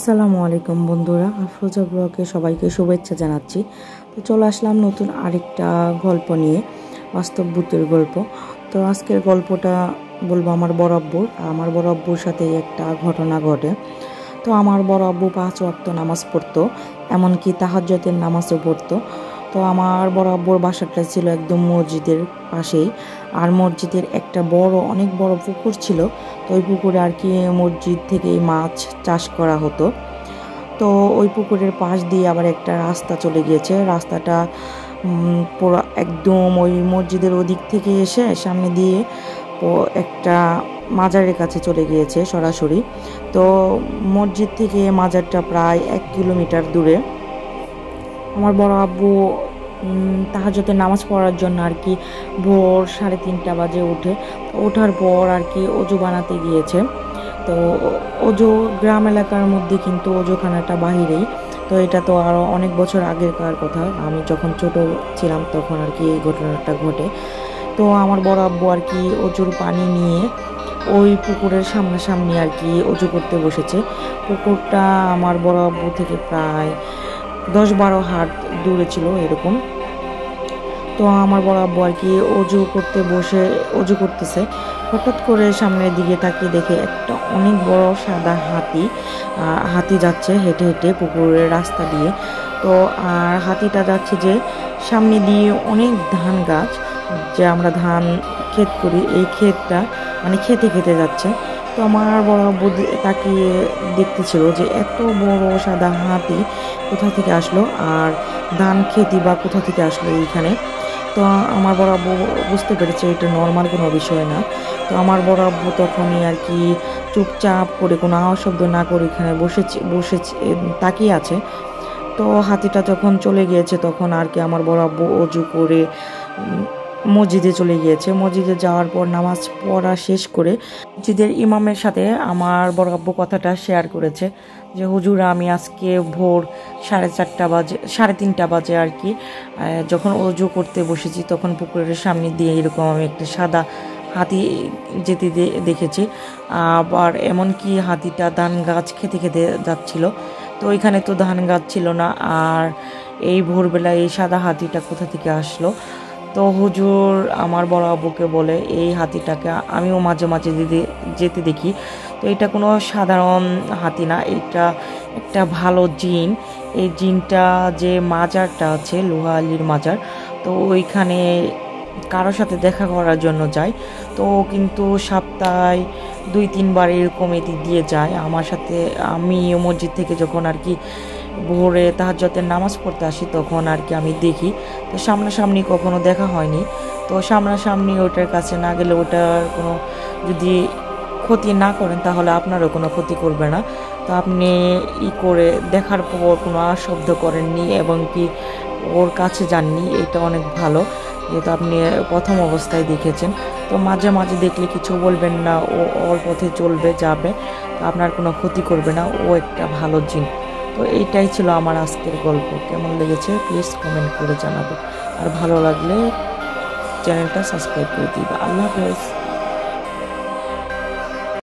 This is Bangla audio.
আসসালামু আলাইকুম বন্ধুরা, আফরোজা ব্লগে সবাইকে শুভেচ্ছা জানাচ্ছি। তো চলে আসলাম নতুন আরেকটা গল্প নিয়ে, বাস্তব ভূতের গল্প। তো আজকের গল্পটা বলবো আমার বড় আব্বুর। আমার বড় আব্বুর সাথে একটা ঘটনা ঘটে। তো আমার বড় আব্বু 5 ওয়াক্ত নামাজ পড়তো, এমনকি তাহাজ্জুদের নামাজও পড়তো। তো আমার বড় আব্বুর বাসাটা ছিল একদম মসজিদের পাশেই, আর মসজিদের একটা অনেক বড় পুকুর ছিল। তো ওই পুকুরে আর কি মসজিদ থেকে মাছ চাষ করা হতো। তো ওই পুকুরের পাশ দিয়ে আবার একটা রাস্তা চলে গিয়েছে। রাস্তাটা পুরো একদম ওই মসজিদের ওদিক থেকে এসে সামনে দিয়ে একটা মাজারের কাছে চলে গিয়েছে সরাসরি। তো মসজিদ থেকে মাজারটা প্রায় 1 কিলোমিটার দূরে। আমার বড় আব্বু তাহাজ্জুদের নামাজ পড়ার জন্য আর কি ভোর 3:30 বাজে ওঠার পর আর কি অজু বানাতে গিয়েছে। তো অজু গ্রাম এলাকার মধ্যে, কিন্তু অজুখানাটা বাহিরেই। তো এটা তো আরও অনেক বছর আগেরকার কথা, আমি যখন ছোট ছিলাম তখন আর কি এই ঘটনাটা ঘটে। তো আমার বড় আব্বু আর কি অজুর পানি নিয়ে ওই পুকুরের সামনাসামনি আর কি অজু করতে বসেছে। পুকুরটা আমার বড় আব্বু থেকে প্রায় 10-12 হাত দূরে ছিল এরকম। তো আমার বড় আব্বু আর কি অজু করতেছে। হঠাৎ করে সামনের দিকে তাকিয়ে দেখে একটা অনেক বড় সাদা হাতি যাচ্ছে হেঁটে হেঁটে পুকুরের রাস্তা দিয়ে। তো আর হাতিটা যাচ্ছে যে সামনে দিয়ে অনেক ধান গাছ, যে আমরা ধান ক্ষেত করি, এই ক্ষেতটা মানে খেতে খেতে যাচ্ছে। তো আমার বড় আব্বু তাকিয়ে দেখতেছিল যে এত বড় সাদা হাতি কোথা থেকে আসলো, আর ধান খেতি বা কোথা থেকে আসলো এইখানে। তো আমার বড় আব্বু বুঝতে পেরেছে এটা নর্মাল কোনো বিষয় না। তো আমার বড় আব্বু তখনই আর কি চুপচাপ করে কোনো আওয়াজ শব্দ না করে এখানে বসে তাকিয়ে আছে। তো হাতিটা যখন চলে গিয়েছে তখন আর কি আমার বড় আব্বু অজু করে মসজিদে চলে গিয়েছে। মসজিদে যাওয়ার পর নামাজ পড়া শেষ করে মসজিদের ইমামের সাথে আমার বড় আব্বু কথাটা শেয়ার করেছে যে হুজুর, আমি আজকে ভোর 3:30 বাজে আর কি যখন অজু করতে বসেছি তখন পুকুরের সামনে দিয়ে এরকম আমি একটা সাদা হাতি যেতে দেখেছি। আবার এমনকি হাতিটা ধান গাছ খেতে খেতে যাচ্ছিল। তো ওইখানে তো ধান গাছ ছিল না, আর এই ভোরবেলায় এই সাদা হাতিটা কোথা থেকে আসলো। তো হুজুর আমার বড় আব্বুকে বলে এই হাতিটাকে আমিও মাঝে মাঝে যেতে দেখি। তো এটা কোনো সাধারণ হাতি না, এটা একটা ভালো জিন। এই জিনটা যে মাজারটা আছে লোহা আলীর মাজার, তো ওইখানে কারোর সাথে দেখা করার জন্য যায়। তো কিন্তু সপ্তাহে 2-3 বার এরকম এদিক দিয়ে যায় আমার সাথে। আমি মসজিদ থেকে যখন আর কি ভোরে তাহাজ্জুদের নামাজ পড়তে আসি তখন আর কি আমি দেখি। তো সামনাসামনি কখনো দেখা হয়নি। তো সামনাসামনি ওটার কাছে না গেলে ওটার কোনো যদি ক্ষতি না করেন তাহলে আপনারও কোনো ক্ষতি করবে না। তো আপনি করে দেখার পর কোনো শব্দ করেননি এবং কি ওর কাছে যাননি, এটা অনেক ভালো, যেহেতু আপনি প্রথম অবস্থায় দেখেছেন। তো মাঝে মাঝে দেখলে কিছু বলবেন না, ও ওর পথে যাবে, আপনার কোনো ক্ষতি করবে না, ও একটা ভালো জিন। তো এইটাই ছিল আমার আজকের গল্প। কেমন লেগেছে প্লিজ কমেন্ট করে জানাবে, আর ভালো লাগলে চ্যানেলটা সাবস্ক্রাইব করে দিবে। আল্লাহ হাফেজ।